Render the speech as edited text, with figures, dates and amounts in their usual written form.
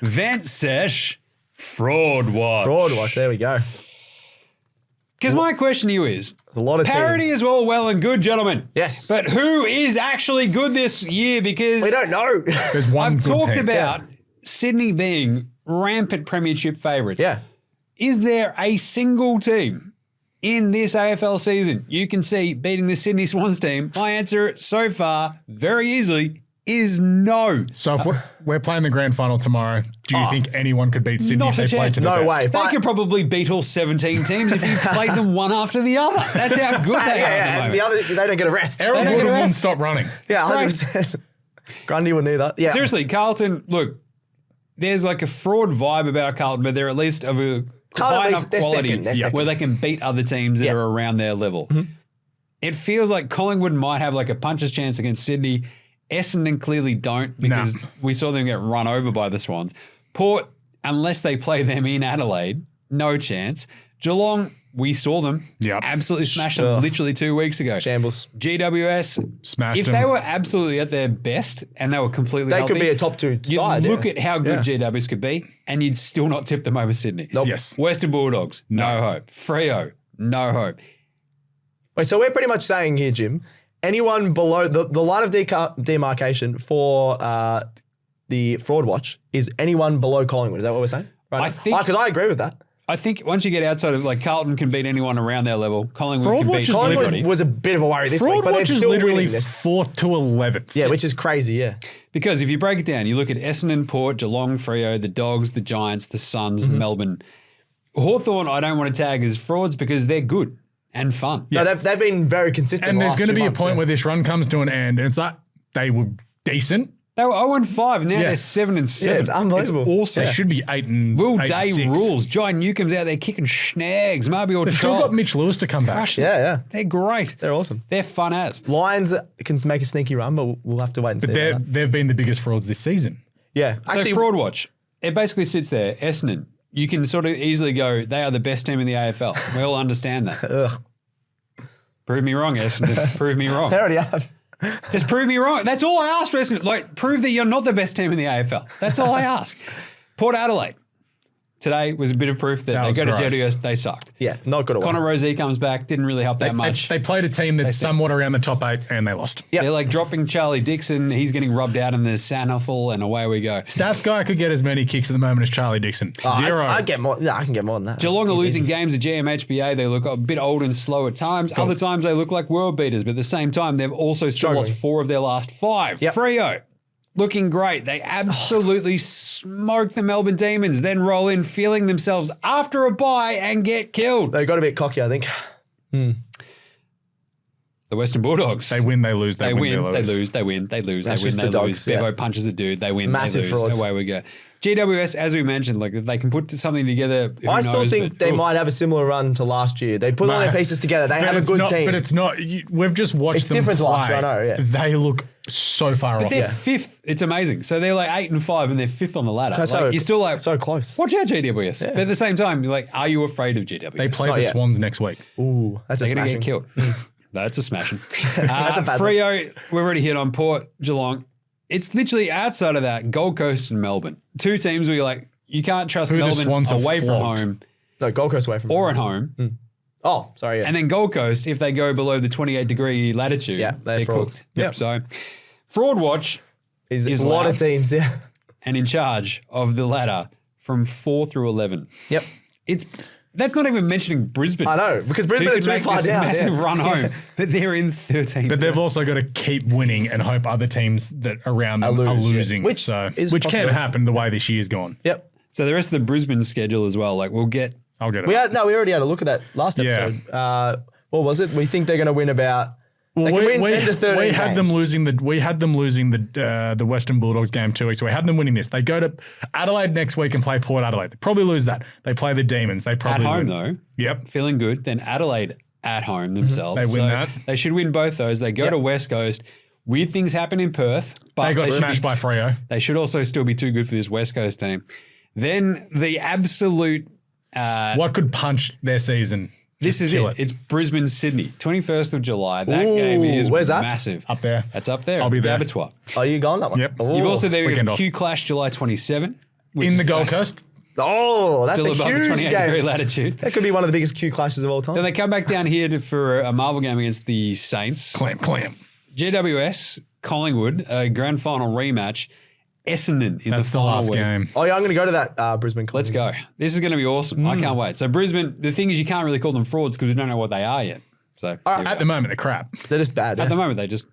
Vansesh Fraud Watch. Fraud watch. There we go. Because my question to you is, A lot of parity teams. is all well and good, gentlemen. Yes. But who is actually good this year? Because We don't know. There's one I've good talked team. about Sydney being rampant premiership favourites. Yeah. Is there a single team in this AFL season you can see beating the Sydney Swans team? My answer so far, very easily, is no. So if we're playing the grand final tomorrow, do you think anyone could beat Sydney Not if a they played chance. to the No best? way. They But could probably beat all 17 teams if you played them one after the other. That's how good they are at and the the moment. other, they don't get a rest. Aaron They don't Wood get a won't rest. stop running. Yeah, Right. 100%. Grundy will need that. Yeah. Seriously, Carlton, look, there's like a fraud vibe about Carlton, but they're at least of a Carlton, high at enough least they're quality second, they're second. where they can beat other teams that Yeah. are around their level. It feels like Collingwood might have like a puncher's chance against Sydney. Essendon clearly don't because we saw them get run over by the Swans. Port, unless they play them in Adelaide, no chance. Geelong, we saw them Yep. absolutely smash Sure. them literally 2 weeks ago. Shambles. GWS, Smashed if them. they were absolutely at their best and they were completely They healthy, could be a top two you'd side. look yeah. at how good Yeah. GWS could be and you'd still not tip them over Sydney. Nope. Yes. Western Bulldogs, no hope. Freo, no hope. Wait, so we're pretty much saying here, Jim, anyone below the line of demarcation for the fraud watch is anyone below Collingwood. Is that what we're saying? Right. I think- because I agree with that. I think once you get outside of like Carlton can beat anyone around their level, Collingwood Fraud can watch beat is anybody. Collingwood was a bit of a worry this week, Fraud but they're Watch is still literally winning this. 4th to 11th. Yeah, which is crazy. Yeah. Because if you break it down, you look at Essendon, Port, Geelong, Freo, the Dogs, the Giants, the Suns, Melbourne. Hawthorn, I don't want to tag as frauds because they're good and fun. No, they've been very consistent. And the there's last going to 2 be a months, point yeah. where this run comes to an end, and it's like they were decent. They were 0-5, now Yeah. they're 7-7. Yeah, it's unbelievable. It's awesome. They should be 8 and Will 8 and Day 6. rules. Jai Newcomb's out there kicking snags. Marby or They've still got Mitch Lewis to come back. Crushing. Yeah, yeah. They're great. They're awesome. They're fun as. Lions can make a sneaky run, but we'll have to wait and see. But about that. they've been the biggest frauds this season. Yeah. So Fraud Watch, it basically sits there. Essendon, you can sort of easily go, they are the best team in the AFL. We all understand that. Ugh. Prove me wrong, Essendon. Prove me wrong. They already have. Just prove me wrong. That's all I ask for Essendon. Like, prove that you're not the best team in the AFL. That's all I ask. Port Adelaide. Today was a bit of proof that That they was go to gross. GWS, they sucked. Yeah, not good at all. Connor Rozee comes back, didn't really help that much. They played a team that's somewhat around the top 8 and they lost. Yep. They're like dropping Charlie Dixon. He's getting rubbed out in the Sandhuffle, and away we go. Stats guy could get as many kicks at the moment as Charlie Dixon. Oh, 0. I get more. Yeah, I can get more than that. Geelong are losing games at GMHBA. They look a bit old and slow at times. Other times they look like world beaters, but at the same time, they've also still lost 4 of their last 5. Yep. Freo, looking great. They absolutely smoke the Melbourne Demons, then roll in feeling themselves after a bye and get killed. They got a bit cocky, I think. The Western Bulldogs. They win, they lose, They win, they lose, they win, they lose, That's they win, just they the lose. Dogs, yeah. Bevo punches a dude, they win, Massive they lose. frauds. Away we go. GWS, as we mentioned, like if they can put something together. Who I still knows, think but- they Oof. might have a similar run to last year. They put all their pieces together. They have a good team. But it's not. We've just watched It's them different to play. last year, I know, yeah. They look so far off. They're fifth. It's amazing. So they're like 8 and 5, and they're fifth on the ladder. So- Like, you're still like, so close. watch out, GWS. But at the same time, you're like, are you afraid of GWS? They play not the yet. Swans next week. Ooh, that's a They're going to smashing. get killed. That's a smashing. That's a bad Freo, we've already hit on Port, Geelong. It's literally outside of that, Gold Coast and Melbourne. 2 teams where you're like, you can't trust Who the Melbourne Swans have away from flogged. home No, Gold Coast away from or at home. Oh, sorry, yeah. And then Gold Coast, if they go below the 28-degree latitude, Yeah, they're frauds. cooked. Yep. So, Fraud Watch is is a lot loud. of teams, yeah. and in charge of the ladder from 4 through 11. Yep. That's not even mentioning Brisbane. I know, because Who Brisbane are could too make far this down. massive yeah. run home, but they're in 13. But they've also got to keep winning and hope other teams that around them are lose, yeah. losing. Which is which possible. can happen the way this year's gone. Yep. So the rest of the Brisbane schedule as well, like we'll get. I'll get it. We already had a look at that last Yeah. episode. What was it? We think they're going to win about. They can win 10 to 13 we had them games. losing the Western Bulldogs game 2 weeks. So we had them winning this. They go to Adelaide next week and play Port Adelaide. They probably lose that. They play the Demons. They At probably home, win. though, Yep. feeling good. Then Adelaide at home themselves. They win So that. They should win both those. They go to West Coast. Weird things happen in Perth, but They got should smashed be- by Freo. They should also still be too good for this West Coast team. Then the absolute. What could punch their season? This is kill it. It's Brisbane, Sydney, 21st of July. That Ooh, game is where's that? massive. Up there. That's up there. I'll be there. Abattoir. Oh, you going that one? Yep. Oh. You've also then got Weekend a off. Q Clash July 27. which In is the Gold fascinating. Coast. Oh, that's Still a above the huge 28-degree game. latitude. That could be one of the biggest Q clashes of all time. Then they come back down here for a Marvel game against the Saints. Clam. GWS, Collingwood, a grand final rematch. Essendon in That's the the final last week. game. Oh, yeah, I'm going to go to that Brisbane. Let's go. This is going to be awesome. I can't wait. So Brisbane, the thing is you can't really call them frauds because we don't know what they are yet. So All right, At the moment, they're crap. They're just bad. at Yeah. the moment they just